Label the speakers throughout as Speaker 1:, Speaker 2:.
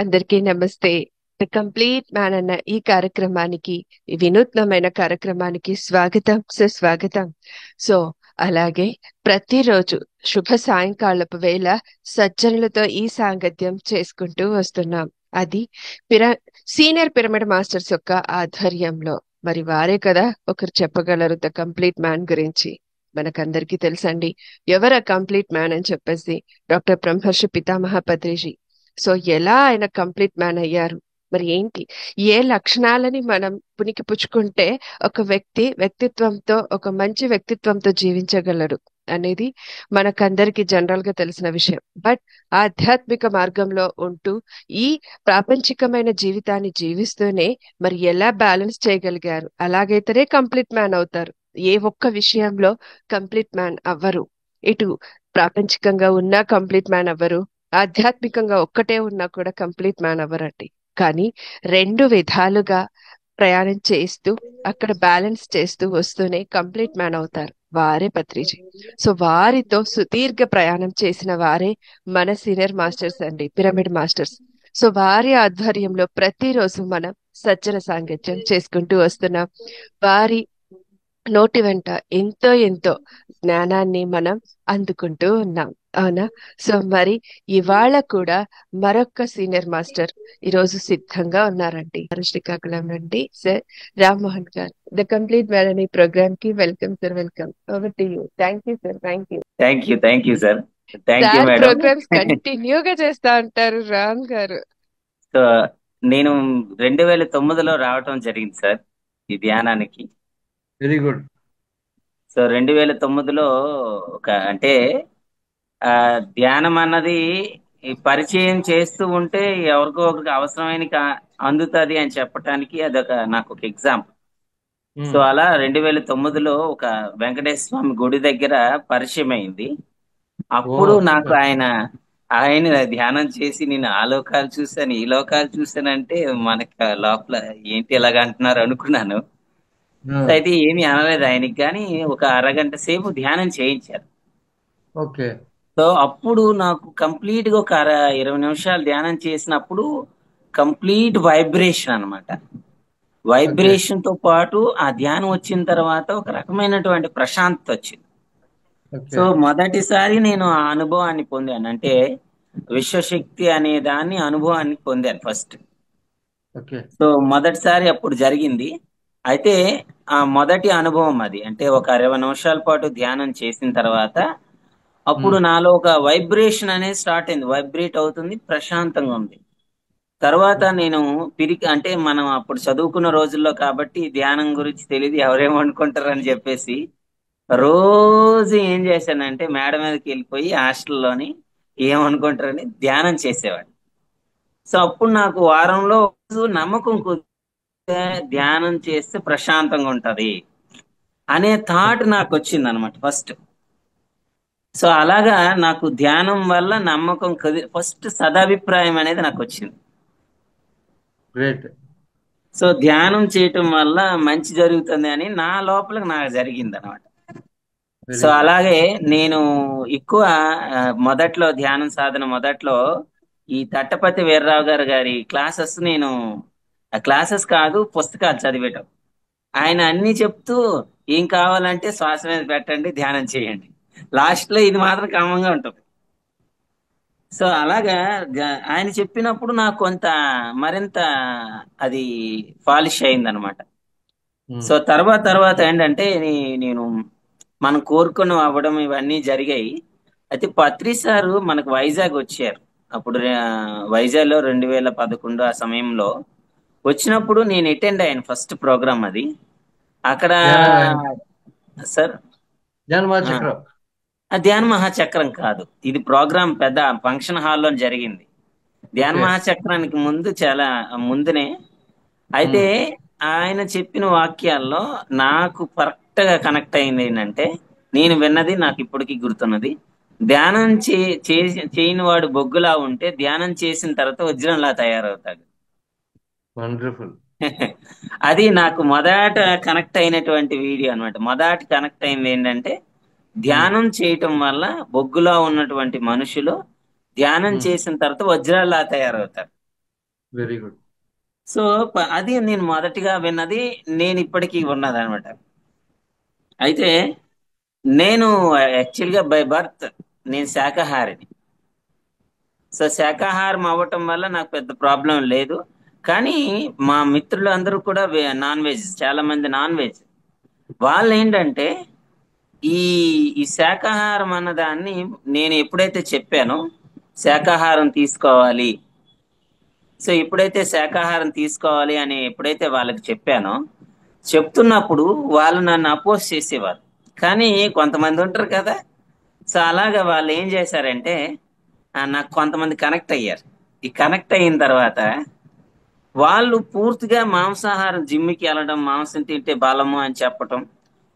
Speaker 1: అందరికీ నమస్తే. The complete man అన్న ఈ కార్యక్రమానికి, ఈ వినూత్నమైన కార్యక్రమానికి స్వాగతం, సుస్వాగతం. సో, అలాగే ప్రతిరోజు శుభ సాయంకాలపు వేళ సజ్జనులతో ఈ సాంగత్యం చేసుకుంటూ వస్తున్నాం. అది పిర సీనియర్ పిరమిడ్ మాస్టర్స్ యొక్క ఆధ్వర్యంలో. మరి వారే కదా ఒకరు చెప్పగలరు ద కంప్లీట్ మ్యాన్ గురించి. మనకందరికీ తెలుసండి ఎవరు కంప్లీట్ మ్యాన్ అని చెప్పేసి. డాక్టర్ బ్రహ్మర్షి పితామహ పత్రిజీ. సో ఎలా ఆయన కంప్లీట్ మ్యాన్ అయ్యారు, మరి ఏంటి, ఏ లక్షణాలని మనం పునికి పుచ్చుకుంటే ఒక వ్యక్తి వ్యక్తిత్వంతో, ఒక మంచి వ్యక్తిత్వంతో జీవించగలరు అనేది మనకందరికి జనరల్ గా తెలిసిన విషయం. బట్ ఆధ్యాత్మిక మార్గంలో ఉంటూ ఈ ప్రాపంచికమైన జీవితాన్ని జీవిస్తూనే మరి ఎలా బ్యాలెన్స్ చేయగలిగారు, అలాగైతేనే కంప్లీట్ మ్యాన్ అవుతారు. ఏ ఒక్క విషయంలో కంప్లీట్ మ్యాన్ అవ్వరు. ఇటు ప్రాపంచికంగా ఉన్నా కంప్లీట్ మ్యాన్ అవ్వరు, ఆధ్యాత్మికంగా ఒక్కటే ఉన్నా కూడా కంప్లీట్ మ్యాన్ అవ్వరండి. కానీ రెండు విధాలుగా ప్రయాణం చేస్తూ అక్కడ బ్యాలెన్స్ చేస్తూ వస్తూనే కంప్లీట్ మ్యాన్ అవుతారు. వారే పత్రిజీ. సో వారితో సుదీర్ఘ ప్రయాణం చేసిన వారే మన సీనియర్ మాస్టర్స్ అండి, పిరమిడ్ మాస్టర్స్. సో వారి ఆధ్వర్యంలో ప్రతిరోజు మనం సజ్జన సాంగత్యం చేసుకుంటూ వస్తున్నాం. వారి నోటి వెంట ఎంతో ఎంతో జ్ఞానాన్ని మనం అందుకుంటూ ఉన్నాం, అవునా? సో మరి ఇవాళ కూడా మరొక సీనియర్ మాస్టర్ ఈరోజు సిద్ధంగా ఉన్నారండి. శ్రీకాకుళం నుండి సార్ రామ్మోహన్ గారు. ద కంప్లీట్ వ్యాలని ప్రోగ్రామ్ కి welcome sir, welcome. Over to you. Thank you sir, thank you.
Speaker 2: Thank you sir. Thank you
Speaker 1: sir
Speaker 2: madam.
Speaker 1: Programs కంటిన్యూగా చేస్తా ఉంటారు రామ్ గారు.
Speaker 2: సో నేను 2009లో రావటం జరిగింది సార్ ఈ ధ్యానానికి.
Speaker 3: Very good.
Speaker 2: సో 2009లో అంటే ధ్యానం అన్నది ఈ పరిచయం చేస్తూ ఉంటే ఎవరికో ఒకరికి అవసరమైన అందుతుంది అని చెప్పటానికి అదొక నాకు ఒక ఎగ్జాంపుల్. సో అలా 2009లో ఒక వెంకటేశ్వర స్వామి గుడి దగ్గర పరిచయం అయింది. అప్పుడు నాకు ఆయన ధ్యానం చేసి నేను ఆ లోకాలు చూశాను, ఈ లోకాలు చూశానంటే మనకి లోపల ఏంటి ఇలాగ అంటున్నారు అనుకున్నాను. అయితే ఏమీ అనలేదు ఆయనకి, కానీ ఒక అరగంట సేపు ధ్యానం చేయించారు.
Speaker 3: ఓకే.
Speaker 2: సో అప్పుడు నాకు కంప్లీట్ గా ఒక 20 నిమిషాలు ధ్యానం చేసినప్పుడు కంప్లీట్ వైబ్రేషన్ అన్నమాట. వైబ్రేషన్ తో పాటు ఆ ధ్యానం వచ్చిన తర్వాత ఒక రకమైనటువంటి ప్రశాంతత వచ్చింది. సో మొదటిసారి నేను ఆ అనుభవాన్ని పొందాను, అంటే విశ్వశక్తి అనే దాన్ని అనుభవాన్ని పొందాను ఫస్ట్. సో మొదటిసారి అప్పుడు జరిగింది. అయితే ఆ మొదటి అనుభవం అది, అంటే ఒక 20 నిమిషాల పాటు ధ్యానం చేసిన తర్వాత అప్పుడు నాలో ఒక వైబ్రేషన్ అనేది స్టార్ట్ అయింది. వైబ్రేట్ అవుతుంది, ప్రశాంతంగా ఉంది. తర్వాత నేను అంటే మనం అప్పుడు చదువుకున్న రోజుల్లో కాబట్టి ధ్యానం గురించి తెలియదు, ఎవరేమనుకుంటారు అని చెప్పేసి రోజు ఏం చేశానంటే మేడ మీదకి వెళ్ళిపోయి హాస్టల్లోని ఏమనుకుంటారని ధ్యానం చేసేవాడు. సో అప్పుడు నాకు వారంలో నమ్మకం కుదిరితే ధ్యానం చేస్తే ప్రశాంతంగా ఉంటది అనే థాట్ నాకు వచ్చింది అనమాట ఫస్ట్. సో అలాగా నాకు ధ్యానం వల్ల నమ్మకం ఫస్ట్ సదాభిప్రాయం అనేది నాకు వచ్చింది. సో ధ్యానం చేయటం వల్ల మంచి జరుగుతుంది అని నా లోపల నాకు జరిగింది అనమాట. సో అలాగే నేను ఎక్కువ మొదట్లో ధ్యానం సాధన మొదట్లో ఈ తట్టపతి వీర్రావు గారి క్లాసెస్, నేను క్లాసెస్ కాదు పుస్తకాలు చదివేటం. ఆయన అన్ని చెప్తూ ఏం కావాలంటే శ్వాస మీద పెట్టండి, ధ్యానం చేయండి, లాస్ట్ లో ఇది మాత్రం క్రమంగా ఉంటుంది. సో అలాగా ఆయన చెప్పినప్పుడు నాకు కొంత మరింత అది పాలిష్ అయింది అనమాట. సో తర్వాత ఏంటంటే నేను మనం కోరుకుని అవ్వడం ఇవన్నీ జరిగాయి. అయితే పత్రి సారు మనకు వైజాగ్ వచ్చారు. అప్పుడు వైజాగ్ లో 2011 ఆ సమయంలో వచ్చినప్పుడు నేను అటెండ్ అయ్యాను ఫస్ట్ ప్రోగ్రామ్ అది. అక్కడ సార్ ధ్యాన మహాచక్రం కాదు, ఇది ప్రోగ్రామ్ పెద్ద ఫంక్షన్ హాల్లో జరిగింది. ధ్యాన మహాచక్రానికి ముందు చాలా ముందునే. అయితే ఆయన చెప్పిన వాక్యాల్లో నాకు కరెక్ట్ గా కనెక్ట్ అయింది ఏంటంటే, నేను విన్నది నాకు ఇప్పటికీ గుర్తున్నది, ధ్యానం చేయని వాడు బొగ్గులా ఉంటే ధ్యానం చేసిన తర్వాత వజ్రంలా తయారవుతాడు.
Speaker 3: వండర్ఫుల్.
Speaker 2: అది నాకు మొదట కనెక్ట్ అయినటువంటి వీడియో అనమాట. మొదట కనెక్ట్ అయింది ఏంటంటే, ధ్యానం చేయటం వల్ల బొగ్గులా ఉన్నటువంటి మనుషులు ధ్యానం చేసిన తర్వాత వజ్రాల్లా తయారవుతారు.
Speaker 3: Very good.
Speaker 2: సో అది నేను మొదటిగా విన్నది, నేను ఇప్పటికీ ఉన్నది అనమాట. అయితే నేను యాక్చువల్గా బై బర్త్ నేను శాకాహారిని. సో శాకాహారం అవ్వటం వల్ల నాకు పెద్ద ప్రాబ్లం లేదు. కానీ మా మిత్రులు అందరూ కూడా నాన్ వెజ్, చాలా మంది నాన్ వెజ్. వాళ్ళు ఏంటంటే ఈ ఈ శాకాహారం అన్నదాన్ని నేను ఎప్పుడైతే చెప్పానో శాకాహారం తీసుకోవాలి, సో ఎప్పుడైతే శాకాహారం తీసుకోవాలి అని ఎప్పుడైతే వాళ్ళకి చెప్పానో, చెప్తున్నప్పుడు వాళ్ళు నన్ను అపోజ్ చేసేవారు. కానీ కొంతమంది ఉంటారు కదా, సో అలాగా వాళ్ళు ఏం చేశారంటే నాకు కొంతమంది కనెక్ట్ అయ్యారు. ఈ కనెక్ట్ అయిన తర్వాత వాళ్ళు పూర్తిగా మాంసాహారం, జిమ్కి వెళ్ళడం, మాంసం తింటే బలము అని చెప్పటం.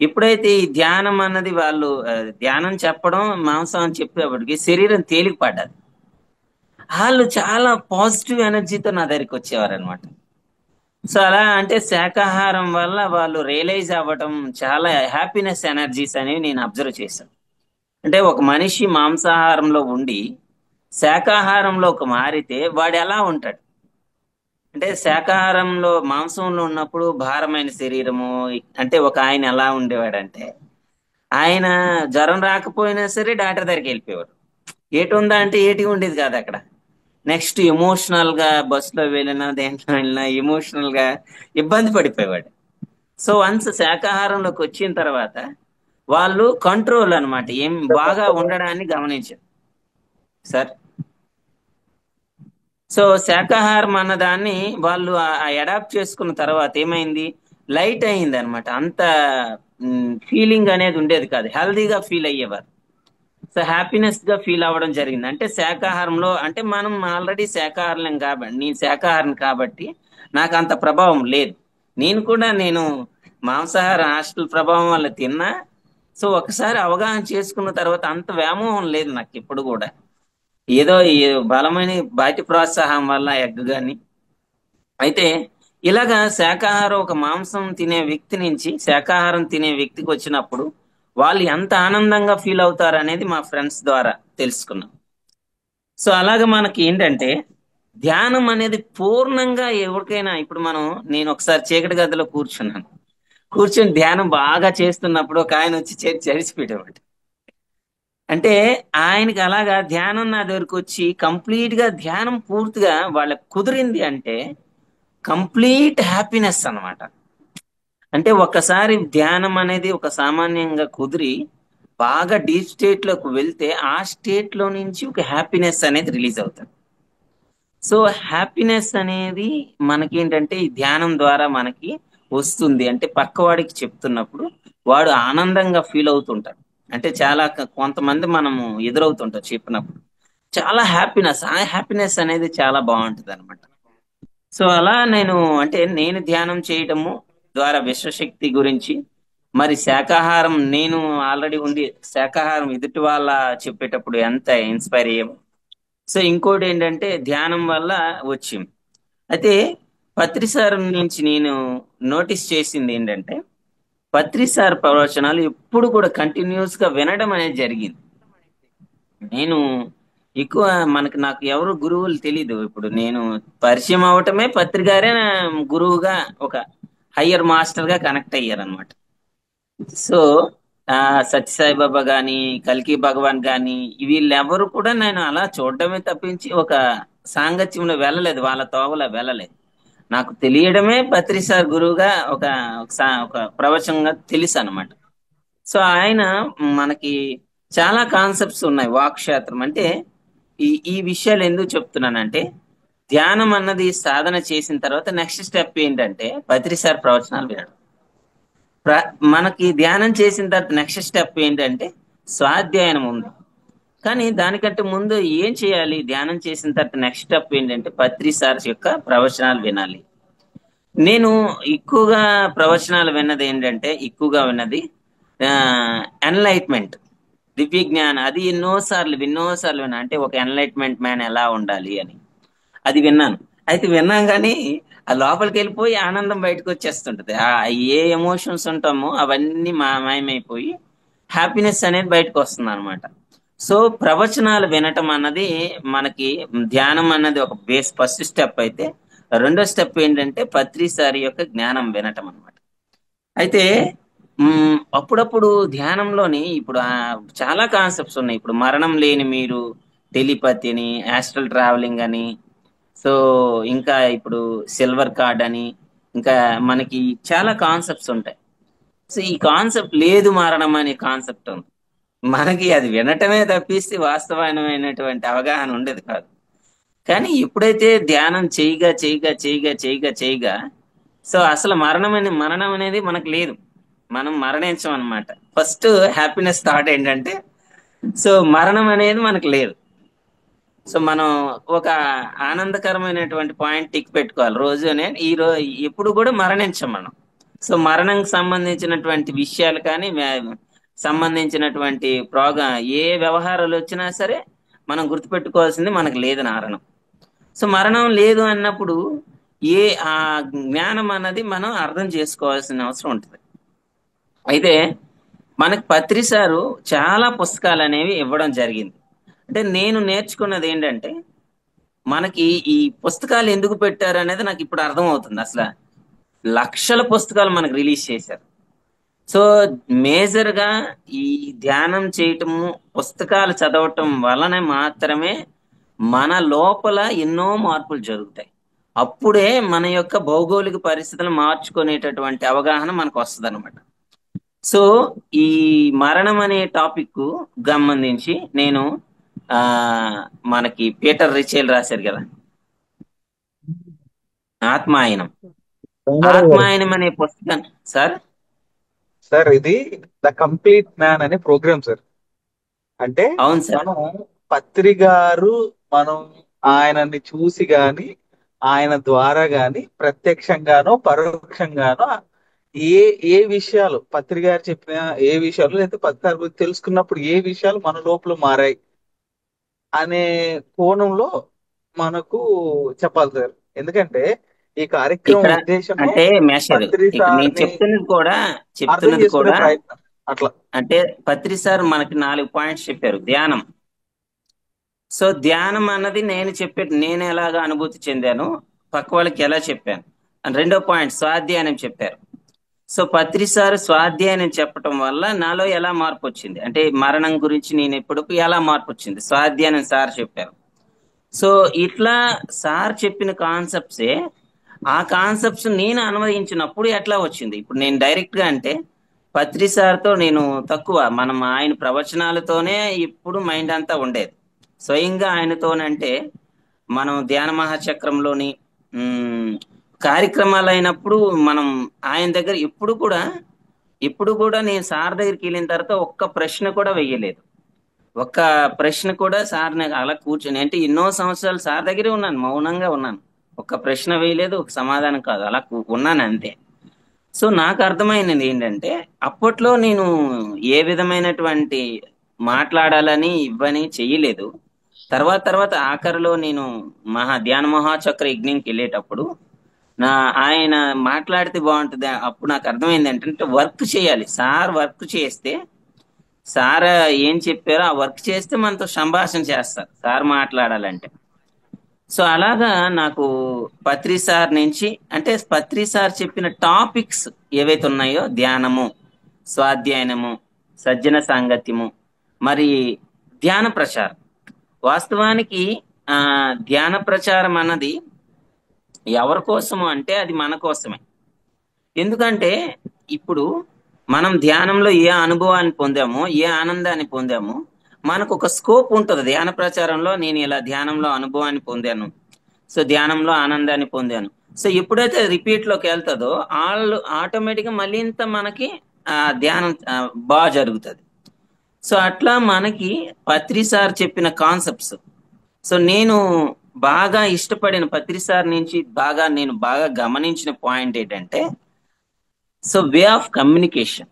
Speaker 2: ఎప్పుడైతే ఈ ధ్యానం అన్నది వాళ్ళు ధ్యానం చెప్పడం, మాంసం అని చెప్పేప్పటికి శరీరం తేలిక పడ్డది. వాళ్ళు చాలా పాజిటివ్ ఎనర్జీతో నా దగ్గరికి వచ్చేవారు అనమాట. సో అలా అంటే శాకాహారం వల్ల వాళ్ళు రియలైజ్ అవ్వటం, చాలా హ్యాపీనెస్ ఎనర్జీస్ అనేవి నేను అబ్జర్వ్ చేశాను. అంటే ఒక మనిషి మాంసాహారంలో ఉండి శాకాహారంలోకి మారితే వాడు ఎలా ఉంటాడు అంటే, శాకాహారంలో మాంసంలో ఉన్నప్పుడు భారమైన శరీరము, అంటే ఒక ఆయన ఎలా ఉండేవాడంటే, ఆయన జ్వరం రాకపోయినా సరే డాక్టర్ దగ్గరికి వెళ్ళిపోయేవాడు. ఏటి ఉందా అంటే ఏటి ఉండేది కాదు అక్కడ. నెక్స్ట్ ఎమోషనల్ గా బస్సులో వెళ్ళినా దేంట్లో వెళ్ళినా ఎమోషనల్ గా ఇబ్బంది పడిపోయేవాడు. సో వన్స్ శాకాహారంలోకి వచ్చిన తర్వాత వాళ్ళు కంట్రోల్ అన్నమాట, ఏం బాగా ఉండడాన్ని గమనించారు సార్. సో శాకాహారం అన్నదాన్ని వాళ్ళు అడాప్ట్ చేసుకున్న తర్వాత ఏమైంది, లైట్ అయింది అనమాట. అంత ఫీలింగ్ అనేది ఉండేది కాదు, హెల్దీగా ఫీల్ అయ్యేవారు. సో హ్యాపీనెస్ గా ఫీల్ అవ్వడం జరిగింది. అంటే శాకాహారంలో, అంటే మనం ఆల్రెడీ శాకాహారం కాబట్టి, నేను శాకాహారం కాబట్టి నాకు అంత ప్రభావం లేదు. నేను మాంసాహార హాస్టల్ ప్రభావం వల్ల తిన్నా. సో ఒకసారి అవగాహన చేసుకున్న తర్వాత అంత వ్యామోహం లేదు నాకు ఇప్పుడు కూడా. ఏదో ఈ బలమైన బయటి ప్రోత్సాహం వల్ల ఎగ్ గాని. అయితే ఇలాగా శాకాహారం, ఒక మాంసం తినే వ్యక్తి నుంచి శాకాహారం తినే వ్యక్తికి వచ్చినప్పుడు వాళ్ళు ఎంత ఆనందంగా ఫీల్ అవుతారు అనేది మా ఫ్రెండ్స్ ద్వారా తెలుసుకున్నాం. సో అలాగే మనకి ఏంటంటే ధ్యానం అనేది పూర్ణంగా ఎవరికైనా, ఇప్పుడు నేను ఒకసారి చీకటి గదిలో కూర్చొని ధ్యానం బాగా చేస్తున్నప్పుడు ఒక ఆయన వచ్చి చరిచిపెట్టేవాడు. అంటే ఆయనకి అలాగా ధ్యానం నా దగ్గరకు వచ్చి కంప్లీట్ గా ధ్యానం పూర్తిగా వాళ్ళకి కుదిరింది అంటే కంప్లీట్ హ్యాపీనెస్ అన్నమాట. అంటే ఒక్కసారి ధ్యానం అనేది ఒక సామాన్యంగా కుదిరి బాగా డీప్ స్టేట్ లోకి వెళ్తే ఆ స్టేట్ లో నుంచి ఒక హ్యాపీనెస్ అనేది రిలీజ్ అవుతుంది. సో హ్యాపీనెస్ అనేది మనకి ఏంటంటే ఈ ధ్యానం ద్వారా మనకి వస్తుంది. అంటే పక్కవాడికి చెప్తున్నప్పుడు వాడు ఆనందంగా ఫీల్ అవుతుంటాడు. అంటే చాలా కొంతమంది మనము ఎదురవుతుంటాం చెప్పినప్పుడు చాలా హ్యాపీనెస్, ఆ హ్యాపీనెస్ అనేది చాలా బాగుంటుంది అనమాట. సో అలా నేను ధ్యానం చేయటము ద్వారా విశ్వశక్తి గురించి, మరి శాకాహారం నేను ఆల్రెడీ ఉంది, శాకాహారం ఎదుటి వాళ్ళ చెప్పేటప్పుడు ఎంత ఇన్స్పైర్ అయ్యాము. సో ఇంకోటి ఏంటంటే ధ్యానం వల్ల వచ్చింది. అయితే పత్రి సార్ నుంచి నేను నోటీస్ చేసింది ఏంటంటే, పత్రి సార్ ప్రవచనాలు ఎప్పుడు కూడా కంటిన్యూస్ గా వినడం అనేది జరిగింది. నేను ఎక్కువ నాకు ఎవరు గురువులు తెలీదు. ఇప్పుడు నేను పరిచయం అవటమే పత్రికారే గురువుగా, ఒక హయ్యర్ మాస్టర్ గా కనెక్ట్ అయ్యారనమాట. సో సత్యసాయి బాబా గాని, కల్కి భగవాన్ గాని, వీళ్ళెవరు కూడా నేను అలా చూడడమే తప్పించి ఒక సాంగత్యంలో వెళ్ళలేదు, వాళ్ళ తోవలో వెళ్ళలేదు. నాకు తెలియడమే పత్రి సార్ గురువుగా ఒక ప్రవచనంగా తెలుసు అనమాట. సో ఆయన మనకి చాలా కాన్సెప్ట్స్ ఉన్నాయి. వాక్క్షేత్రం అంటే ఈ విషయాలు ఎందుకు చెప్తున్నానంటే, ధ్యానం అన్నది సాధన చేసిన తర్వాత నెక్స్ట్ స్టెప్ ఏంటంటే పత్రి సార్ ప్రవచనాలు వినడం. మనకి ధ్యానం చేసిన తర్వాత నెక్స్ట్ స్టెప్ ఏంటంటే స్వాధ్యాయనం ఉంది. కానీ దానికంటే ముందు ఏం చేయాలి, ధ్యానం చేసిన తర్వాత నెక్స్ట్ స్టెప్ ఏంటంటే పత్రి సార్ యొక్క ప్రవచనాలు వినాలి. నేను ఎక్కువగా ప్రవచనాలు విన్నది ఏంటంటే, ఎక్కువగా విన్నది ఎన్లైట్మెంట్, దివ్య జ్ఞానం. అది ఎన్నోసార్లు విన్నా. అంటే ఒక ఎన్లైట్మెంట్ మ్యాన్ ఎలా ఉండాలి అని అది విన్నాను. అయితే విన్నాం కానీ ఆ లోపలికి వెళ్ళిపోయి ఆనందం బయటకు వచ్చేస్తుంటది. ఏ ఎమోషన్స్ ఉంటామో అవన్నీ మాయమైపోయి హ్యాపీనెస్ అనేది బయటకు వస్తుంది అనమాట. సో ప్రవచనాలు వినటం అన్నది మనకి ధ్యానం అన్నది ఒక బేస్, ఫస్ట్ స్టెప్. అయితే రెండో స్టెప్ ఏంటంటే పత్రిసారి యొక్క జ్ఞానం వినటం అన్నమాట. అయితే అప్పుడప్పుడు ధ్యానంలోని ఇప్పుడు చాలా కాన్సెప్ట్స్ ఉన్నాయి. ఇప్పుడు మరణం లేని మీరు, టెలిపతి అని, యాస్ట్రల్ ట్రావెలింగ్ అని, సో ఇంకా ఇప్పుడు సిల్వర్ కార్డ్ అని, ఇంకా మనకి చాలా కాన్సెప్ట్స్ ఉంటాయి. సో ఈ కాన్సెప్ట్ లేదు మరణం అనే కాన్సెప్ట్ ఉంది. మనకి అది వినటమే తప్పిస్తే వాస్తవమైనటువంటి అవగాహన ఉండేది కాదు. కానీ ఎప్పుడైతే ధ్యానం చేయగా చేయగా చేయగా చేయగా చేయగా సో అసలు మరణం అనేది మనకు లేదు. మనం మరణించం అనమాట. ఫస్ట్ హ్యాపీనెస్ థాట్ ఏంటంటే సో మరణం అనేది మనకు లేదు. సో మనం ఒక ఆనందకరమైనటువంటి పాయింట్ టిక్ పెట్టుకోవాలి రోజు అనేది. ఈ రోజు ఎప్పుడు కూడా మరణించం మనం. సో మరణంకి సంబంధించినటువంటి విషయాలు కానీ సంబంధించినటువంటి ఏ వ్యవహారాలు వచ్చినా సరే మనం గుర్తుపెట్టుకోవాల్సింది మనకు లేదు మరణం. సో మరణం లేదు అన్నప్పుడు ఆ జ్ఞానం అన్నది మనం అర్థం చేసుకోవాల్సిన అవసరం ఉంటుంది. అయితే మనకు పత్రిసారు చాలా పుస్తకాలు అనేవి ఇవ్వడం జరిగింది. అంటే నేను నేర్చుకున్నది ఏంటంటే మనకి ఈ పుస్తకాలు ఎందుకు పెట్టారు అనేది నాకు ఇప్పుడు అర్థం అవుతుంది. అసలు లక్షల పుస్తకాలు మనకు రిలీజ్ చేశారు. సో మేజర్ గా ఈ ధ్యానం చేయటము, పుస్తకాలు చదవటం వలన మాత్రమే మన లోపల ఎన్నో మార్పులు జరుగుతాయి. అప్పుడే మన యొక్క భౌగోళిక పరిస్థితులు మార్చుకునేటటువంటి అవగాహన మనకు వస్తుంది అనమాట. సో ఈ మరణం అనే టాపిక్ సంబంధించి నేను మనకి పీటర్ రిచెల్ రాశారు కదా ఆత్మాయనం అనే పుస్తకం.
Speaker 4: సార్ ఇది ద కంప్లీట్ మ్యాన్ అనే ప్రోగ్రామ్ సార్. అంటే
Speaker 2: అవును సార్.
Speaker 4: మనం పత్రి గారు మనం ఆయనని చూసి గాని ఆయన ద్వారా గాని ప్రత్యక్షంగానో పరోక్షంగానో ఏ ఏ విషయాలు పత్రి గారు చెప్పిన ఏ విషయాలు లేకపోతే పత్రి గారి గురించి తెలుసుకున్నప్పుడు ఏ విషయాలు మన లోపల మారాయి అనే కోణంలో మనకు చెప్పాలి సార్. ఎందుకంటే ఈ కార్యక్రమం ఉద్దేశం
Speaker 2: అంటే
Speaker 4: పత్రి
Speaker 2: నేను చెప్తున్నది కూడా
Speaker 4: అర్థం చేసుకునే ప్రయత్నం. అట్లా
Speaker 2: అంటే పత్రి సార్ మనకి 4 పాయింట్స్ చెప్పారు. ధ్యానం. సో ధ్యానం అన్నది నేను ఎలాగా అనుభూతి చెందాను, పక్క వాళ్ళకి ఎలా చెప్పాను. రెండో పాయింట్ స్వాధ్యాయం చెప్పారు. సో పత్రి సార్ స్వాధ్యాయం చెప్పటం వల్ల నాలో ఎలా మార్పు వచ్చింది, అంటే మరణం గురించి నేను ఎప్పుడు ఎలా మార్పు వచ్చింది, స్వాధ్యాయం సార్ చెప్పారు. సో ఇట్లా సార్ చెప్పిన కాన్సెప్ట్సే ఆ కాన్సెప్ట్స్ నేను అన్వయించినప్పుడు ఎట్లా వచ్చింది. ఇప్పుడు నేను డైరెక్ట్ గా అంటే పత్రి సార్తో నేను తక్కువ, మనం ఆయన ప్రవచనాలతోనే ఇప్పుడు మైండ్ అంతా ఉండేది. స్వయంగా ఆయనతోనంటే మనం ధ్యాన మహాచక్రంలోని కార్యక్రమాలు అయినప్పుడు మనం ఆయన దగ్గర ఎప్పుడు కూడా నేను సార్ దగ్గరికి వెళ్ళిన తర్వాత ఒక్క ప్రశ్న కూడా వెయ్యలేదు. ఒక్క ప్రశ్న కూడా సార్ అలా కూర్చొని, అంటే ఎన్నో సంవత్సరాలు సార్ దగ్గరే ఉన్నాను, మౌనంగా ఉన్నాను, ఒక్క ప్రశ్న వేయలేదు, ఒక సమాధానం కాదు, అలా ఉన్నాను అంతే. సో నాకు అర్థమైనది ఏంటంటే అప్పట్లో నేను ఏ విధమైనటువంటి మాట్లాడాలని ఇవ్వని చెయ్యలేదు. తర్వాత ఆఖరిలో నేను ధ్యాన మహాచక్ర యజ్ఞంకి వెళ్ళేటప్పుడు ఆయన మాట్లాడితే బాగుంటుంది. అప్పుడు నాకు అర్థమైంది ఏంటంటే వర్క్ చేయాలి. సార్ వర్క్ చేస్తే, సార్ ఏం చెప్పారో ఆ వర్క్ చేస్తే మనతో సంభాషణ చేస్తారు సార్ మాట్లాడాలంటే. సో అలాగా నాకు పత్రి సార్ నుంచి, అంటే పత్రి సార్ చెప్పిన టాపిక్స్ ఏవైతే ఉన్నాయో ధ్యానము, స్వాధ్యాయనము, సజ్జన సాంగత్యము, మరి ధ్యాన ప్రచారం. వాస్తవానికి ధ్యాన ప్రచారం అన్నది ఎవరి కోసము అంటే అది మన కోసమే. ఎందుకంటే ఇప్పుడు మనం ధ్యానంలో ఏ అనుభవాన్ని పొందామో, ఏ ఆనందాన్ని పొందామో మనకు ఒక స్కోప్ ఉంటుంది ధ్యాన ప్రచారంలో. నేను ఇలా ధ్యానంలో అనుభవాన్ని పొందాను, సో ధ్యానంలో ఆనందాన్ని పొందాను. సో ఎప్పుడైతే రిపీట్ లోకి వెళ్తుందో ఆటోమేటిక్ గా మళ్ళీ ఇంత మనకి ధ్యానం బాగా జరుగుతుంది. సో అట్లా మనకి పత్రి సార్ చెప్పిన కాన్సెప్ట్స్, సో నేను బాగా ఇష్టపడిన పత్రి సార్ నుంచి నేను బాగా గమనించిన పాయింట్ ఏంటంటే, సో వే ఆఫ్ కమ్యూనికేషన్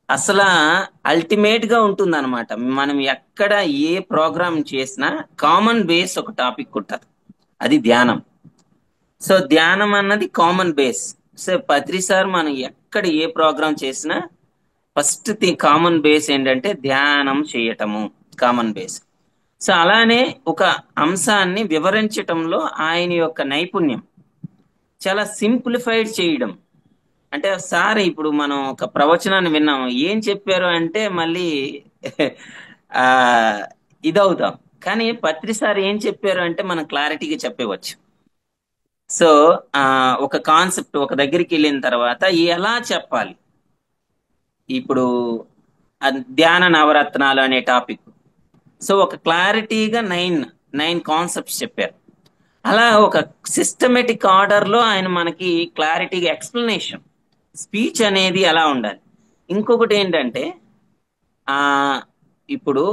Speaker 2: అసలు అల్టిమేట్ గా ఉంటుంది అనమాట. మనం ఎక్కడ ఏ ప్రోగ్రామ్ చేసినా కామన్ బేస్ ఒక టాపిక్ ఉంటుంది, అది ధ్యానం. సో ధ్యానం అన్నది కామన్ బేస్. సో పత్రి సార్ మనం ఎక్కడ ఏ ప్రోగ్రామ్ చేసినా ఫస్ట్ కామన్ బేస్ ఏంటంటే ధ్యానం చేయటము, కామన్ బేస్. సో అలానే ఒక అంశాన్ని వివరించటంలో ఆయన యొక్క నైపుణ్యం చాలా సింప్లిఫైడ్ చేయడం. అంటే సార్ ఇప్పుడు మనం ఒక ప్రవచనాన్ని విన్నాం, ఏం చెప్పారు అంటే మళ్ళీ ఆ ఇదవుతాం. కానీ పత్రి సార్ ఏం చెప్పారు అంటే మనం క్లారిటీగా చెప్పవచ్చు. సో ఒక కాన్సెప్ట్ ఒక దగ్గరికి వెళ్ళిన తర్వాత ఎలా చెప్పాలి, ఇప్పుడు ధ్యాన నవరత్నాలు అనే టాపిక్. సో ఒక క్లారిటీగా నైన్ కాన్సెప్ట్స్ చెప్పారు. అలా ఒక సిస్టమేటిక్ ఆర్డర్ లో ఆయన మనకి క్లారిటీగా ఎక్స్ప్లెనేషన్, స్పీచ్ అనేది అలా ఉండాలి. ఇంకొకటి ఏంటంటే ఆ ఇప్పుడు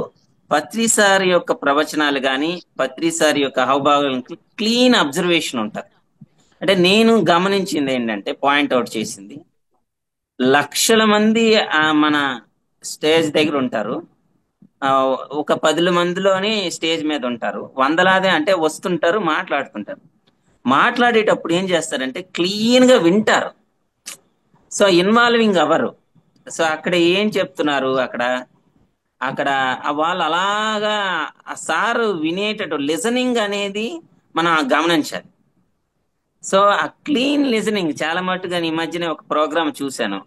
Speaker 2: పత్రి సార్ యొక్క ప్రవచనాలు కానీ పత్రి సార్ యొక్క హావభావాలకు క్లీన్ అబ్జర్వేషన్ ఉంటుంది. అంటే నేను గమనించింది ఏంటంటే, పాయింట్అవుట్ చేసింది, లక్షల మంది మన స్టేజ్ దగ్గర ఉంటారు. ఆ, ఒక 10 మందిలోని స్టేజ్ మీద ఉంటారు, వందలాది అంటే వస్తుంటారు, మాట్లాడుతుంటారు. మాట్లాడేటప్పుడు ఏం చేస్తారంటే క్లీన్ గా వింటారు. సో ఇన్వాల్వింగ్ అవ్వరు. సో అక్కడ ఏం చెప్తున్నారు, అక్కడ అక్కడ వాళ్ళు అలాగా ఆ సారు వినేటట్టు లిజనింగ్ అనేది మనం గమనించాలి. సో ఆ క్లీన్ లిజనింగ్ చాలా మట్టుగా ఈ మధ్యనే ఒక ప్రోగ్రామ్ చూశాను.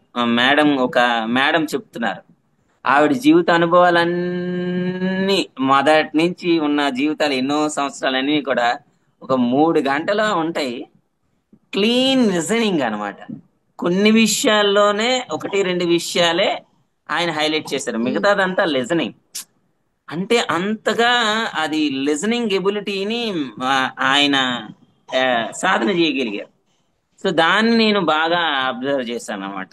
Speaker 2: ఒక మేడం చెప్తున్నారు, ఆవిడ జీవిత అనుభవాలన్నీ మొదటి నుంచి ఉన్న జీవితాలు ఎన్నో సంవత్సరాలన్నీ కూడా ఒక 3 గంటలు ఉంటాయి. క్లీన్ లిజనింగ్ అన్నమాట. కొన్ని విషయాల్లోనే 1-2 విషయాలే ఆయన హైలైట్ చేశారు, మిగతాదంతా లిజనింగ్. అంటే అంతగా అది లిజనింగ్ ఎబిలిటీని ఆయన సాధన చేయగలిగారు. సో దాన్ని నేను బాగా అబ్జర్వ్ చేశాను అనమాట.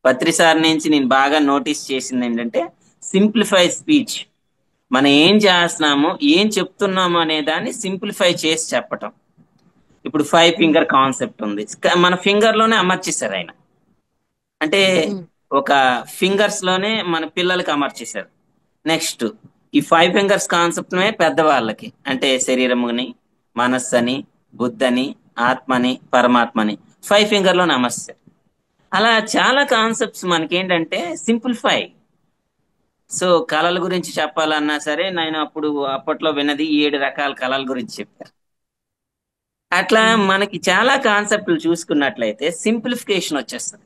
Speaker 2: పత్రి సార్ నుంచి నేను బాగా నోటీస్ చేసింది ఏంటంటే సింప్లిఫై స్పీచ్. మనం ఏం చేస్తున్నాము, ఏం చెప్తున్నాము అనే దాన్ని సింప్లిఫై చేసి చెప్పటం. ఇప్పుడు 5 ఫింగర్ కాన్సెప్ట్ ఉంది, మన ఫింగర్ లోనే అమర్చేశారు ఆయన. అంటే ఒక ఫింగర్స్ లోనే మన పిల్లలకి అమర్చేశారు. నెక్స్ట్ ఈ 5 ఫింగర్స్ కాన్సెప్ట్ పెద్దవాళ్ళకి, అంటే శరీరముని, మనస్సని, బుద్ధని, ఆత్మని, పరమాత్మని 5 ఫింగర్ లో అమర్చారు. అలా చాలా కాన్సెప్ట్స్ మనకేంటంటే సింప్లిఫై. సో కళల గురించి చెప్పాలన్నా సరే, నేను అప్పట్లో విన్నది 7 రకాల కళల గురించి చెప్పారు. అట్లా మనకి చాలా కాన్సెప్ట్లు చూసుకున్నట్లయితే సింప్లిఫికేషన్ వచ్చేస్తుంది.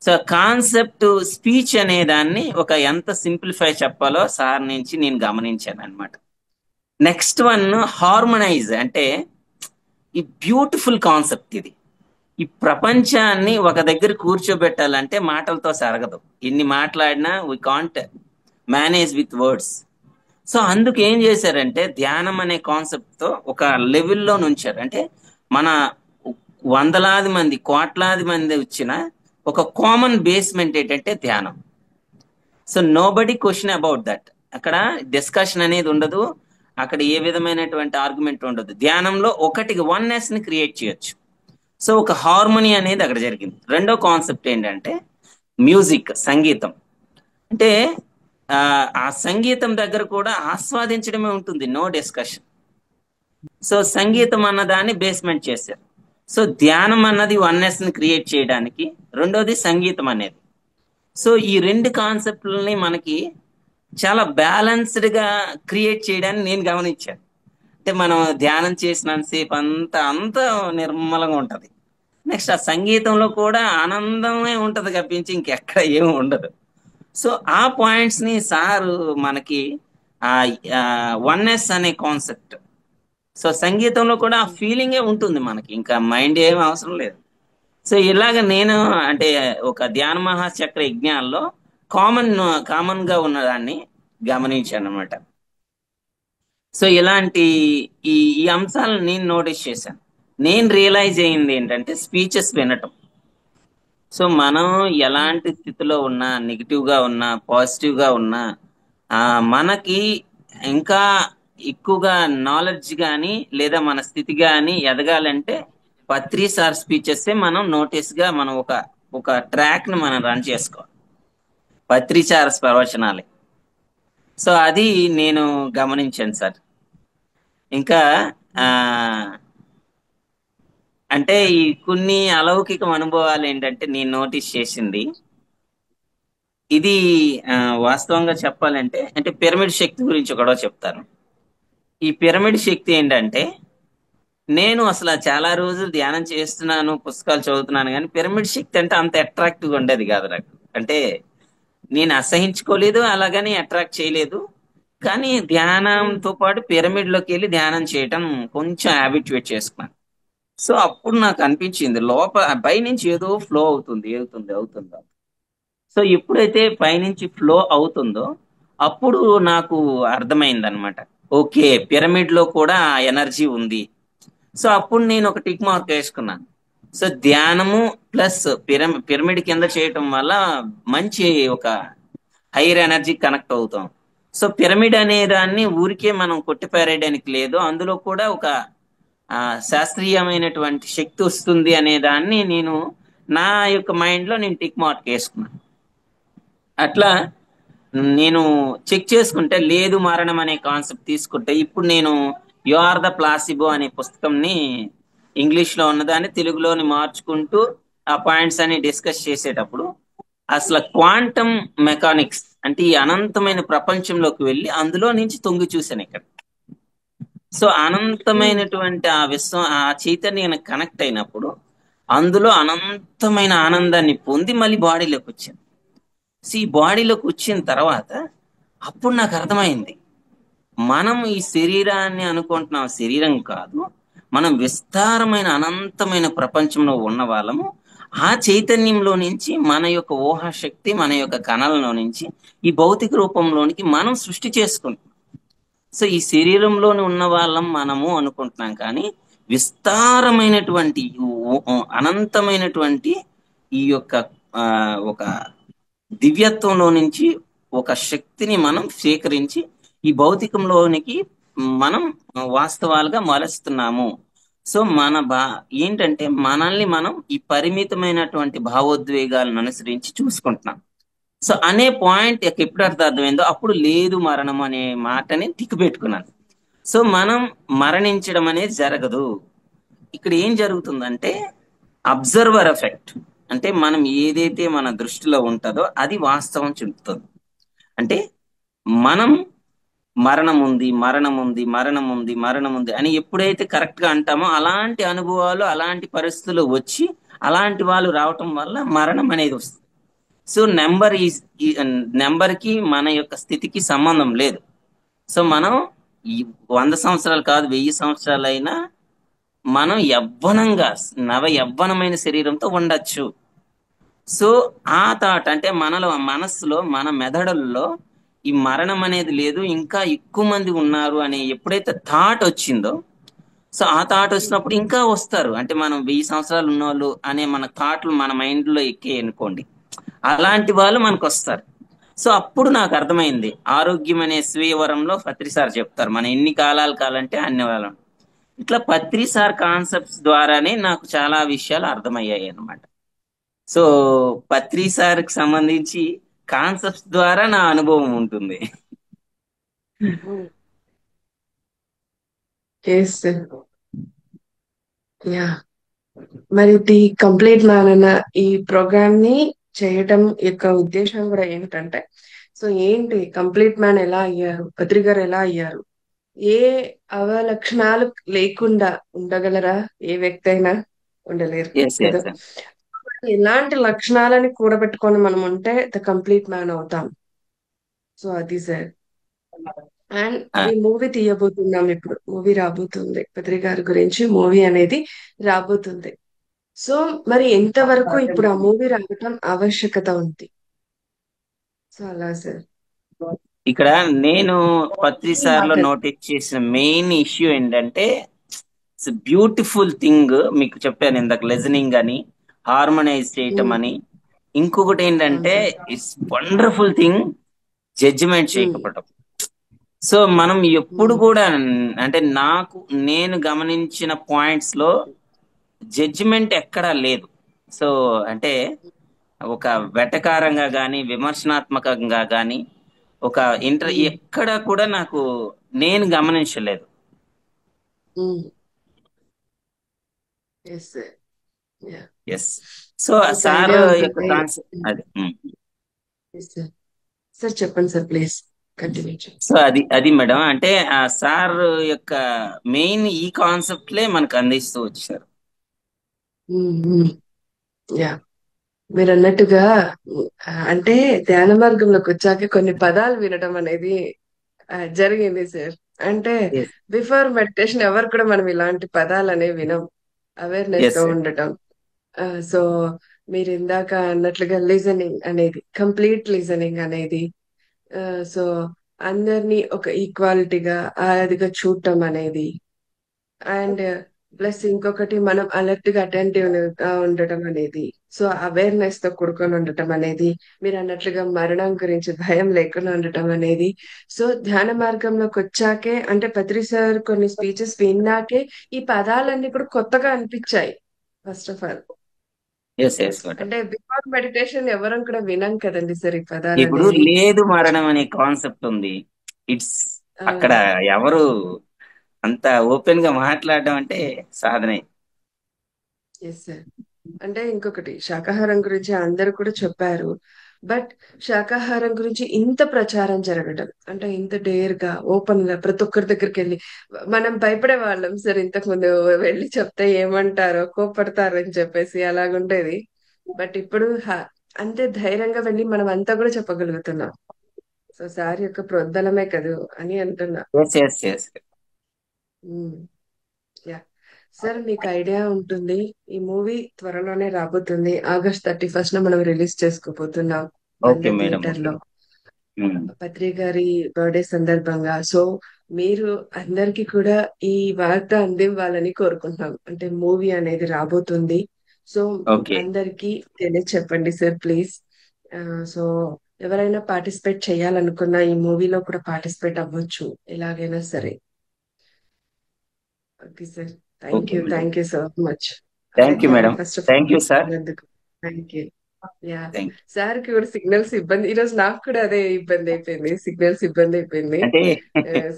Speaker 2: సో కాన్సెప్ట్ స్పీచ్ అనే దాన్ని ఎంత సింప్లిఫై చెప్పాలో సార్ నుంచి నేను గమనించాను అనమాట. Next one harmonize. అంటే ఈ బ్యూటిఫుల్ కాన్సెప్ట్ ఇది. ఈ ప్రపంచాన్ని ఒక దగ్గర కూర్చోబెట్టాలంటే మాటలతో సరగదు, ఎన్ని మాట్లాడినా we can't manage with words. So అందుకు ఏం చేశారంటే ధ్యానం అనే కాన్సెప్ట్ తో ఒక లెవెల్లో నుంచారు. అంటే మన వందలాది మంది, కోట్లాది మంది వచ్చిన ఒక కామన్ బేస్మెంట్ ఏంటంటే ధ్యానం. So nobody question about that. అక్కడ డిస్కషన్ అనేది ఉండదు, అక్కడ ఏ విధమైనటువంటి ఆర్గ్యుమెంట్ ఉండదు. ధ్యానంలో వన్నెస్ ని క్రియేట్ చేయొచ్చు. సో ఒక హార్మోనీ అనేది అక్కడ జరిగింది. రెండో కాన్సెప్ట్ ఏంటంటే మ్యూజిక్, సంగీతం. అంటే ఆ సంగీతం దగ్గర కూడా ఆస్వాదించడమే ఉంటుంది, నో డిస్కషన్. సో సంగీతం అన్న దాన్ని బేస్మెంట్ చేశారు. సో ధ్యానం అన్నది వన్నెస్ ని క్రియేట్ చేయడానికి, రెండోది సంగీతం అనేది. సో ఈ 2 కాన్సెప్ట్లని మనకి చాలా బ్యాలెన్స్డ్ గా క్రియేట్ చేయడాన్ని నేను గమనించాను. అంటే మనం ధ్యానం చేసినంతసేపు అంత నిర్మలంగా ఉంటది. నెక్స్ట్ ఆ సంగీతంలో కూడా ఆనందమే ఉంటది తప్పించి ఇంకెక్కడ ఏమి ఉండదు. సో ఆ పాయింట్స్ ని సారు మనకి వన్నెస్ అనే కాన్సెప్ట్. సో సంగీతంలో కూడా ఆ ఫీలింగే ఉంటుంది మనకి, ఇంకా మైండ్ ఏం అవసరం లేదు. సో ఇలాగ నేను అంటే ఒక ధ్యాన మహాచక్ర యజ్ఞాల్లో కామన్ గా ఉన్నదాన్ని గమనించాను అనమాట. సో ఇలాంటి ఈ అంశాలను నేను నోటీస్ చేశాను. నేను రియలైజ్ అయింది ఏంటంటే స్పీచెస్ వినటం. సో మనం ఎలాంటి స్థితిలో ఉన్నా, నెగిటివ్ గా ఉన్నా, పాజిటివ్ గా ఉన్నా, మనకి ఇంకా ఎక్కువగా నాలెడ్జ్ కానీ లేదా మన స్థితి కానీ ఎదగాలంటే పత్రి సార్ స్పీచెస్ మనం నోటీస్ గా మనం ఒక ట్రాక్ ని మనం రన్ చేసుకోవాలి, పత్రి సార్ ప్రవచనాలే. సో అది నేను గమనించాను సార్. ఇంకా అంటే ఈ కొన్ని అలౌకిక అనుభవాలు ఏంటంటే నేను నోటీస్ చేసింది, ఇది ఆ, వాస్తవంగా చెప్పాలంటే అంటే పిరమిడ్ శక్తి గురించి కూడా చెప్తాను. ఈ పిరమిడ్ శక్తి ఏంటంటే, నేను అసలు చాలా రోజులు ధ్యానం చేస్తున్నాను, పుస్తకాలు చదువుతున్నాను, కానీ పిరమిడ్ శక్తి అంటే అంత అట్రాక్టివ్ గా ఉండేది కాదు నాకు. అంటే నేను అసహించుకోలేదు, అలాగని అట్రాక్ట్ చేయలేదు. కానీ ధ్యానంతో పాటు పిరమిడ్ లోకి వెళ్ళి ధ్యానం చేయటం కొంచెం హ్యాబిట్యూట్ చేసుకున్నాను. సో అప్పుడు నాకు అనిపించింది పైనుంచి ఏదో ఫ్లో అవుతుంది, అవుతుంది. సో ఎప్పుడైతే పైనుంచి ఫ్లో అవుతుందో అప్పుడు నాకు అర్థమైంది అనమాట. ఓకే, పిరమిడ్ లో కూడా ఆ ఎనర్జీ ఉంది. సో అప్పుడు నేను ఒక టిక్ మార్క్ వేసుకున్నాను. సో ధ్యానము ప్లస్ పిరమిడ్ కింద చేయటం వల్ల మంచి ఒక హైయర్ ఎనర్జీ కనెక్ట్ అవుతాం. సో పిరమిడ్ అనే దాన్ని ఊరికే మనం కొట్టిపారేయడానికి లేదు, అందులో కూడా ఒక శాస్త్రీయమైనటువంటి శక్తి వస్తుంది అనే దాన్ని నేను నా యొక్క మైండ్ లో నేను టిక్ మార్క్ వేసుకున్నాను. అట్లా నేను చెక్ చేసుకుంటే లేదు మరణం అనే కాన్సెప్ట్ తీసుకుంటే ఇప్పుడు నేను యు ఆర్ ద ప్లాసిబో అనే పుస్తకంని ఇంగ్లీష్ లో ఉన్నదాన్ని తెలుగులోని మార్చుకుంటూ ఆ పాయింట్స్ అని డిస్కస్ చేసేటప్పుడు అసలు క్వాంటమ్ మెకానిక్స్ అంటే ఈ అనంతమైన ప్రపంచంలోకి వెళ్ళి అందులో నుంచి తొంగి చూశాను ఇక్కడ. సో అనంతమైనటువంటి ఆ విశ్వం, ఆ చైతన్యం కనెక్ట్ అయినప్పుడు అందులో అనంతమైన ఆనందాన్ని పొంది మళ్ళీ బాడీలోకి వచ్చాను. సో ఈ బాడీలోకి వచ్చిన తర్వాత అప్పుడు నాకు అర్థమైంది, మనం ఈ శరీరాన్ని అనుకుంటున్నాం, శరీరం కాదు, మనం విస్తారమైన అనంతమైన ప్రపంచంలో ఉన్న వాళ్ళము. ఆ చైతన్యంలో నుంచి మన యొక్క ఊహాశక్తి, మన యొక్క కణాలలో నుంచి ఈ భౌతిక రూపంలోనికి మనం సృష్టి చేసుకుంటున్నాం. సో ఈ శరీరంలోని ఉన్న వాళ్ళం మనము అనుకుంటున్నాం, కానీ విస్తారమైనటువంటి అనంతమైనటువంటి ఈ యొక్క ఆ, ఒక దివ్యత్వంలో నుంచి ఒక శక్తిని మనం స్వీకరించి ఈ భౌతికంలోనికి మనం వాస్తవాలుగా మలుస్తున్నాము. సో ఏంటంటే మనల్ని మనం ఈ పరిమితమైనటువంటి భావోద్వేగాలను అనుసరించి చూసుకుంటున్నాం. సో అనే పాయింట్ ఎప్పుడు అర్థమైందో అప్పుడు లేదు మరణం అనే మాటని టిక్ పెట్టుకున్నాను. సో మనం మరణించడం అనేది జరగదు. ఇక్కడ ఏం జరుగుతుందంటే అబ్జర్వర్ ఎఫెక్ట్, అంటే మనం ఏదైతే మన దృష్టిలో ఉంటుందో అది వాస్తవం చెబుతుంది. అంటే మనం మరణం ఉంది అని ఎప్పుడైతే కరెక్ట్ గా అంటామో అలాంటి అనుభవాలు, అలాంటి పరిస్థితులు వచ్చి అలాంటి వాళ్ళు రావటం వల్ల మరణం అనేది వస్తుంది. సో నెంబర్ కి మన యొక్క స్థితికి సంబంధం లేదు. సో మనం ఈ 100 సంవత్సరాలు కాదు, 1000 సంవత్సరాలైనా మనం యవ్వనంగా నవ యవ్వనమైన శరీరంతో ఉండొచ్చు. సో ఆ థాట్ అంటే మనలో మనస్సులో మన మెదడుల్లో ఈ మరణం అనేది లేదు, ఇంకా ఎక్కువ మంది ఉన్నారు అనే ఎప్పుడైతే థాట్ వచ్చిందో, సో ఆ థాట్ వచ్చినప్పుడు ఇంకా వస్తారు. అంటే మనం 1000 సంవత్సరాలు ఉన్నవాళ్ళు అనే మన థాట్లు మన మైండ్ లో ఎక్కే అనుకోండి, అలాంటి వాళ్ళు మనకు వస్తారు. సో అప్పుడు నాకు అర్థమైంది, ఆరోగ్యం అనే స్వీయవరంలో పత్రిసార్ చెప్తారు మన ఎన్ని కాలాలు కాలంటే అన్ని వాళ్ళం. ఇట్లా పత్రిసార్ కాన్సెప్ట్స్ ద్వారానే నాకు చాలా విషయాలు అర్థమయ్యాయి అన్నమాట. సో పత్రిసార్కి సంబంధించి కాన్సెప్ట్స్ ద్వారా నా అనుభవం ఉంటుంది.
Speaker 1: యా, మరి ది కంప్లీట్ మ్యాన్ అన్న ఈ ప్రోగ్రామ్ ని చేయటం యొక్క ఉద్దేశం కూడా ఏమిటంటే, సో ఏంటి కంప్లీట్ మ్యాన్ ఎలా అయ్యారు, బద్రి గారు ఎలా అయ్యారు, ఏ అవలక్షణాలు లేకుండా ఉండగలరా? ఏ వ్యక్తి అయినా ఉండలేరు
Speaker 2: ఎస్
Speaker 1: కదా.
Speaker 2: ఎస్
Speaker 1: ఎలాంటి లక్షణాలని కూడబెట్టుకొని మనం ఉంటే ద కంప్లీట్ మ్యాన్ అవుతాం. సో అది సార్. అండ్ ఈ మూవీ తీయబోతున్నాం, ఇప్పుడు మూవీ రాబోతుంది, బద్రి గారి గురించి మూవీ అనేది రాబోతుంది. సో మరి ఎంతవరకు ఇప్పుడు ఆ మూవీ రావటం ఆవశ్యకత ఉంది? సో అలా సార్.
Speaker 2: ఇక్కడ నేను పత్రిసార్లో నోటీస్ చేసిన మెయిన్ ఇష్యూ ఏంటంటే, ఇట్స్ బ్యూటిఫుల్ థింగ్. మీకు చెప్పాను ఇందాక లిజనింగ్ అని, హార్మనైజ్ చేయటం అని. ఇంకొకటి ఏంటంటే ఇట్స్ వండర్ఫుల్ థింగ్ జడ్జిమెంట్ చేయకపోవటం. సో మనం ఎప్పుడు కూడా అంటే నేను గమనించిన పాయింట్స్ లో జడ్జిమెంట్ ఎక్కడా లేదు. సో అంటే ఒక వెటకారంగా గాని, విమర్శనాత్మకంగా గాని, ఒక ఎక్కడ కూడా నేను గమనించలేదు. ఎస్. సో సార్ యొక్క కాన్సెప్ట్ అది.
Speaker 1: సార్ సార్ చెప్పండి సార్, ప్లీజ్ కంటిన్యూ చేయండి.
Speaker 2: సో అది మేడం, అంటే ఆ సార్ యొక్క మెయిన్ ఈ కాన్సెప్ట్లే మనకు అందిస్తూ వచ్చారు.
Speaker 1: యా, మీరు అన్నట్టుగా అంటే ధ్యాన మార్గంలోకి వచ్చాక కొన్ని పదాలు వినడం అనేది జరిగింది సార్. అంటే
Speaker 2: ఎస్
Speaker 1: బిఫోర్ మెడిటేషన్ ఎవరు కూడా మనం ఇలాంటి పదాలు అనేవి వినం, అవేర్నెస్ తో
Speaker 2: ఎస్
Speaker 1: ఉండటం. సో మీరు ఇందాక అన్నట్లుగా లిజనింగ్ అనేది, కంప్లీట్ లిజనింగ్ అనేది, సో అందరినీ ఒక ఈక్వాలిటీగా అదిగా చూడటం అనేది, అండ్ ప్లస్ ఇంకొకటి మనం అలర్ట్ గా అటెంటివ్ గా ఉండటం అనేది, సో అవేర్నెస్ తో కూడుకొని ఉండటం అనేది, మీరు అన్నట్లుగా మరణం గురించి భయం లేకుండా ఉండటం అనేది. సో ధ్యాన మార్గంలోకి వచ్చాకే, అంటే పత్రి సార్ కొన్ని స్పీచెస్ విన్నాకే ఈ పదాలన్నీ కూడా కొత్తగా అనిపించాయి. First of all
Speaker 2: yes yes madam.
Speaker 1: అంటే బిఫోర్ మెడిటేషన్ ఎవరం కూడా వినం కదండి సార్ ఈ పదాలు
Speaker 2: ఇప్పుడు
Speaker 1: అనేవి.
Speaker 2: లేదు మరణం అనే కాన్సెప్ట్ ఉంది. ఇట్స్ అక్కడ ఎవరు అంత ఓపెన్ గా మాట్లాడడం అంటే సాధనే.
Speaker 1: Yes sir. అంటే ఇంకొకటి శాకాహారం గురించి అందరూ కూడా చెప్పారు, బట్ శాకాహారం గురించి ఇంత ప్రచారం జరగడం, అంటే ఇంత డేర్ గా ఓపెన్ గా ప్రతి ఒక్కరి దగ్గరికి వెళ్ళి, మనం భయపడే వాళ్ళం సార్ ఇంతకు ముందు, వెళ్ళి చెప్తే ఏమంటారో కోపడతారో అని చెప్పేసి అలాగుండేది. బట్ ఇప్పుడు అంతే ధైర్యంగా వెళ్ళి మనం అంతా కూడా చెప్పగలుగుతున్నాం. సో సార్ యొక్క ప్రోద్బలమే కదూ అని అంటున్నా.
Speaker 2: Yes yes yes
Speaker 1: ya sir, మీకు ఐడియా ఉంటుంది, ఈ మూవీ త్వరలోనే రాబోతుంది. ఆగస్ట్ 31st మనం రిలీజ్ చేసుకోబోతున్నాం
Speaker 2: okay
Speaker 1: Bandhan
Speaker 2: madam.
Speaker 1: Theatre
Speaker 2: okay.
Speaker 1: లో, పత్రి గారి బర్త్డే సందర్భంగా. సో మీరు అందరికి కూడా ఈ వార్త అందివ్వాలని కోరుకుంటున్నాం, అంటే మూవీ అనేది రాబోతుంది. సో
Speaker 2: ఓకే
Speaker 1: అందరికి చెప్పండి సార్ ప్లీజ్. సో ఎవరైనా పార్టిసిపేట్ చేయాలనుకున్నా ఈ మూవీలో కూడా పార్టిసిపేట్ అవ్వచ్చు ఎలాగైనా సరే. Okay sir,
Speaker 2: okay madam.
Speaker 1: Thank you so much.
Speaker 2: Thank you madam.
Speaker 1: First of
Speaker 2: thank you sir.
Speaker 1: All thank you. Yeah,
Speaker 2: thank you.
Speaker 1: Sir కి కూడా సిగ్నల్స్ ఇబ్బంది, ఈ రోజు నాకు కూడా అదే ఇబ్బంది అయిపోయింది, సిగ్నల్స్ ఇబ్బంది అయిపోయింది.
Speaker 2: అంటే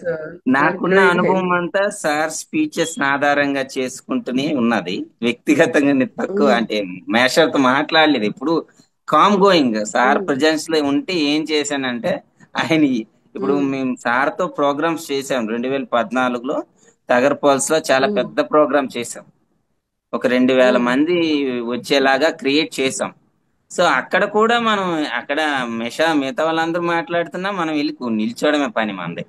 Speaker 1: సో సార్
Speaker 2: నాకున్న
Speaker 1: కూడా
Speaker 2: అనుభవం అంతా సార్ స్పీచెస్ ఆధారంగా చేసుకుంటూనే ఉన్నది. వ్యక్తిగతంగా నేను తక్కువ అంటే మేషర్తో మాట్లాడలేదు ఎప్పుడు. కామ్ గోయింగ్ సార్ ప్రజెన్స్ లో ఉంటే ఏం చేశానంటే ఆయన ఇప్పుడు మేము సార్ తో ప్రోగ్రామ్స్ చేసాం 2014లో తగర్పాల్స్ లో చాలా పెద్ద ప్రోగ్రామ్ చేసాం. ఒక 2000 మంది వచ్చేలాగా క్రియేట్ చేసాం. సో అక్కడ కూడా మనం అక్కడ మిగతా వాళ్ళందరూ మాట్లాడుతున్నా మనం వెళ్ళి నిల్చోవడమే పని మనది.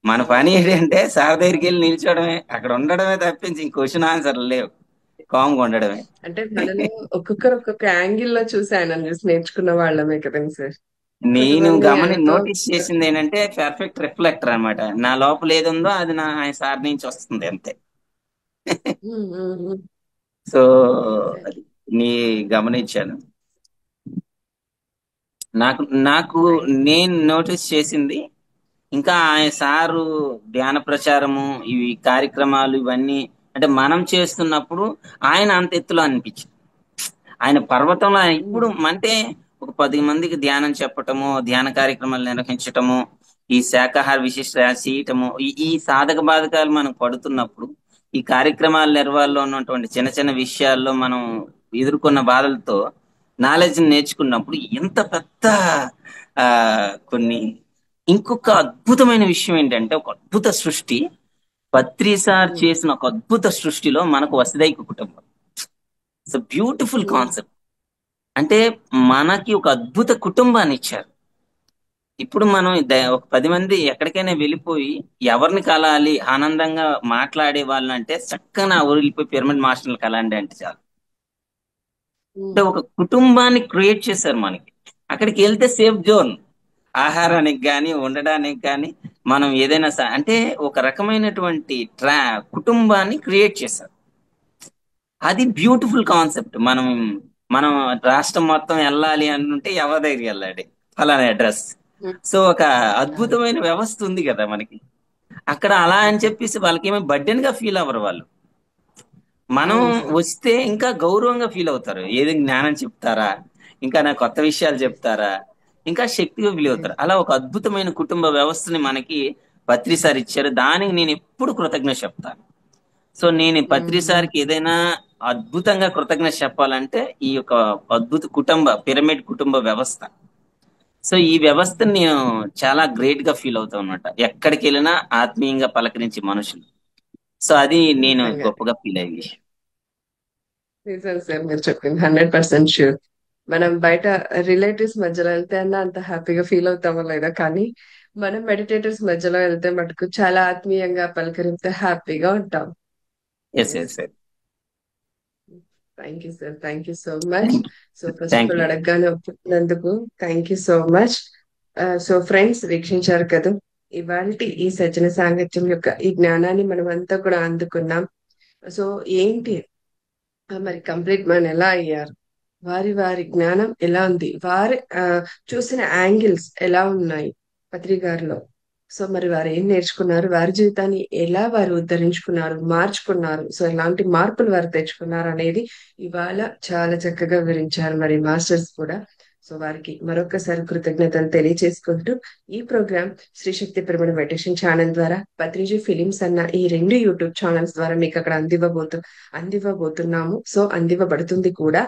Speaker 2: మన పని ఏంటంటే సార్ దగ్గరికి వెళ్ళి నిల్చోవడమే, అక్కడ ఉండడమే తప్పించి క్వశ్చన్ ఆన్సర్ లేవు, కామ్గా ఉండడమే.
Speaker 1: అంటే మనలో ఒక్కొక్కరు ఒక్కొక్క యాంగిల్ లో చూసి ఆయన చూసి నేర్చుకున్న వాళ్ళమే కదండి సార్.
Speaker 2: నేను
Speaker 1: కొంతమంది
Speaker 2: నోటీస్ చేసింది ఏంటంటే పర్ఫెక్ట్ రిఫ్లెక్టర్ అన్నమాట. నా లోపల ఏది ఉందో అది నా సార్ నుంచి వస్తుంది అంతే. సో అది నీ గమనించాను. నాకు నాకు నేను నోటీస్ చేసింది ఇంకా ఆయన సారు ధ్యాన ప్రచారము ఇవి కార్యక్రమాలు ఇవన్నీ అంటే మనం చేస్తున్నప్పుడు ఆయన అంత ఎత్తులో అనిపించింది. ఆయన పర్వతంలో ఇప్పుడు అంటే ఒక 10 మందికి ధ్యానం చెప్పటము, ధ్యాన కార్యక్రమాలు నిర్వహించటము, ఈ శాకాహార విశిష్ట చేయటము, ఈ సాధక బాధకాలు మనం పడుతున్నప్పుడు ఈ కార్యక్రమాల నిర్వహణలో ఉన్నటువంటి చిన్న చిన్న విషయాల్లో మనం ఎదుర్కొన్న బాధలతో నాలెడ్జ్ నేర్చుకున్నప్పుడు ఎంత పెద్ద ఆ కొన్ని ఇంకొక అద్భుతమైన విషయం ఏంటంటే ఒక అద్భుత సృష్టి పత్రి సార్ చేసిన ఒక అద్భుత సృష్టిలో మనకు వసుదైక కుటుంబం. It's beautiful concept. అంటే మనకి ఒక అద్భుత కుటుంబాన్ని ఇచ్చారు. ఇప్పుడు మనం ఒక 10 మంది ఎక్కడికైనా వెళ్ళిపోయి ఎవరిని కలాలి ఆనందంగా మాట్లాడే వాళ్ళు అంటే చక్కగా వెళ్ళిపోయి పిరమిడ్ మాస్టర్లు కలండి అంటే చాలు. అంటే ఒక కుటుంబాన్ని క్రియేట్ చేశారు మనకి. అక్కడికి వెళ్తే సేఫ్ జోన్, ఆహారానికి కానీ ఉండడానికి కానీ మనం ఏదైనా అంటే ఒక రకమైనటువంటి కుటుంబాన్ని క్రియేట్ చేశారు. అది బ్యూటిఫుల్ కాన్సెప్ట్. మనం రాష్ట్రం మొత్తం వెళ్ళాలి అనుకుంటే ఎవరి దగ్గరికి వెళ్ళాలి, ఫలానా అడ్రస్. సో ఒక అద్భుతమైన వ్యవస్థ ఉంది కదా మనకి అక్కడ. అలా అని చెప్పేసి వాళ్ళకి ఏమో బర్డెన్ గా ఫీల్ అవ్వరు వాళ్ళు. మనం వస్తే ఇంకా గౌరవంగా ఫీల్ అవుతారు. ఏది జ్ఞానం చెప్తారా, ఇంకా నాకు కొత్త విషయాలు చెప్తారా, ఇంకా శక్తిగా ఫీల్ అవుతారు. అలా ఒక అద్భుతమైన కుటుంబ వ్యవస్థని మనకి పత్రి సార్ ఇచ్చారు. దానికి నేను ఎప్పుడు కృతజ్ఞత చెప్తాను. సో నేను పత్రి సార్కి ఏదైనా అద్భుతంగా కృతజ్ఞత చెప్పాలంటే ఈ యొక్క అద్భుత పిరమిడ్ కుటుంబ వ్యవస్థ సో ఈ వ్యవస్థని నేను చాలా గ్రేట్ గా ఫీల్ అవుతాను అనమాట. ఎక్కడికి వెళ్ళినా ఆత్మీయంగా పలకరించే మనుషులు. సో అది నేను
Speaker 1: నిజంగా
Speaker 2: గొప్పగా ఫీల్ అయ్యే విషయం.
Speaker 1: నిజం సార్ మీరు చెప్పింది 100% షూర్. మనం బయట రిలేటివ్స్ మధ్యలో వెళ్తే అన్నా అంత హ్యాపీగా ఫీల్ అవుతామో లేదా, కానీ మనం మెడిటేటర్స్ మధ్యలో వెళ్తే మటుకు చాలా ఆత్మీయంగా పలకరిస్తే హ్యాపీగా ఉంటాం.
Speaker 2: Yes yes sir.
Speaker 1: Thank you sir, thank you so much.
Speaker 2: Thank
Speaker 1: so first of
Speaker 2: thank
Speaker 1: all
Speaker 2: you.
Speaker 1: అడగగానే ఒప్పుకున్నందుకు thank you so much. So friends వీక్షించారు కదా ఇవాల్టి ఈ సజ్జన సాంగత్యం యొక్క ఈ జ్ఞానాన్ని మనం అంతా కూడా అందుకున్నాం. సో ఏంటి మరి కంప్లీట్ మ్యాన్ ఎలా అయ్యారు, వారి వారి జ్ఞానం ఎలా ఉంది, వారి చూసిన యాంగిల్స్ ఎలా ఉన్నాయి పత్రి గారిలో. సో మరి వారు ఏం నేర్చుకున్నారు, వారి జీవితాన్ని ఎలా వారు ఉద్ధరించుకున్నారు, మార్చుకున్నారు, సో ఎలాంటి మార్పులు వారు తెచ్చుకున్నారు అనేది ఇవాళ చాలా చక్కగా వివరించారు మరి మాస్టర్స్ కూడా. సో వారికి మరొకసారి కృతజ్ఞతలు తెలియజేసుకుంటూ ఈ ప్రోగ్రామ్ శ్రీ శక్తి పిరమిడ్ మెడిటేషన్ ఛానల్ ద్వారా, పత్రిజీ ఫిలిమ్స్ అన్న ఈ 2 యూట్యూబ్ ఛానల్స్ ద్వారా మీకు అక్కడ అందివ్వబోతున్నాము. సో అందివ్వబడుతుంది కూడా.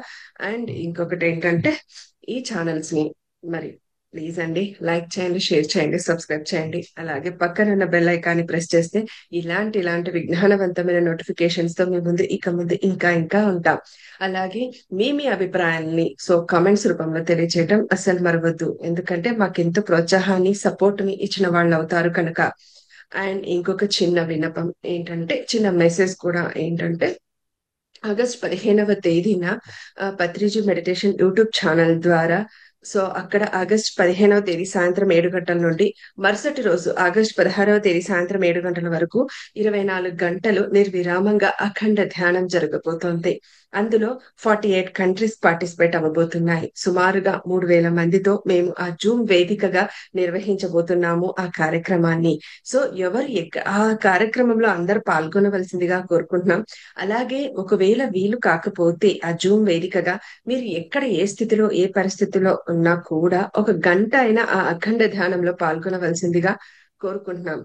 Speaker 1: అండ్ ఇంకొకటి ఏంటంటే ఈ ఛానల్స్ ని మరి ప్లీజ్ అండి లైక్ చేయండి, షేర్ చేయండి, సబ్స్క్రైబ్ చేయండి. అలాగే పక్కన ఉన్న బెల్ ఐకాన్ని ప్రెస్ చేస్తే ఇలాంటి విజ్ఞానవంతమైన నోటిఫికేషన్స్ తో మీ ముందు ఇంకా ఇంకా ఉంటాం. అలాగే మీ అభిప్రాయాల్ని సో కామెంట్స్ రూపంలో తెలియజేయడం అస్సలు మరవద్దు, ఎందుకంటే మాకెంతో ప్రోత్సాహాన్ని సపోర్ట్ ని ఇచ్చిన వాళ్ళు అవుతారు కనుక. అండ్ ఇంకొక చిన్న విన్నపం ఏంటంటే, చిన్న మెసేజ్ కూడా ఏంటంటే, ఆగస్ట్ 15వ తేదీన పత్రిజీ మెడిటేషన్ యూట్యూబ్ ఛానల్ ద్వారా, సో అక్కడ ఆగస్ట్ 15వ తేదీ సాయంత్రం 7 గంటల నుండి మరుసటి రోజు ఆగస్ట్ 16వ తేదీ సాయంత్రం 7 గంటల వరకు 24 గంటలు నిర్విరామంగా అఖండ ధ్యానం జరగబోతోంది. అందులో 48 కంట్రీస్ పార్టిసిపేట్ అవ్వబోతున్నాయి. సుమారుగా 3000 మందితో మేము ఆ జూమ్ వేదికగా నిర్వహించబోతున్నాము ఆ కార్యక్రమాన్ని. సో ఆ కార్యక్రమంలో అందరూ పాల్గొనవలసిందిగా కోరుకుంటున్నాం. అలాగే ఒకవేళ వీలు కాకపోతే ఆ జూమ్ వేదికగా మీరు ఎక్కడ ఏ స్థితిలో ఏ పరిస్థితిలో ఉన్నా కూడా 1 గంట అయినా ఆ అఖండ ధ్యానంలో పాల్గొనవలసిందిగా కోరుకుంటున్నాం.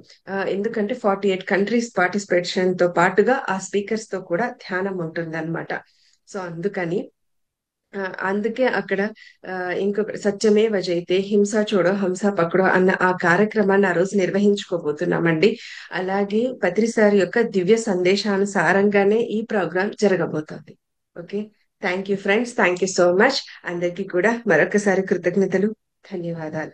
Speaker 1: ఎందుకంటే 48 కంట్రీస్ పార్టిసిపేషన్ తో పాటుగా ఆ స్పీకర్స్ తో కూడా ధ్యానం ఉంటుందన్నమాట. సో అందుకే అక్కడ ఇంకొక సత్యమేవ జయతే హింస చూడో హంస పక్కడో అన్న ఆ కార్యక్రమాన్ని ఆ రోజు నిర్వహించుకోబోతున్నామండి. అలాగే పత్రిసారి యొక్క దివ్య సందేశానుసారంగానే ఈ ప్రోగ్రాం జరగబోతోంది. Okay, thank you friends, thank you so much. అందరికీ కూడా మరొకసారి కృతజ్ఞతలు, ధన్యవాదాలు.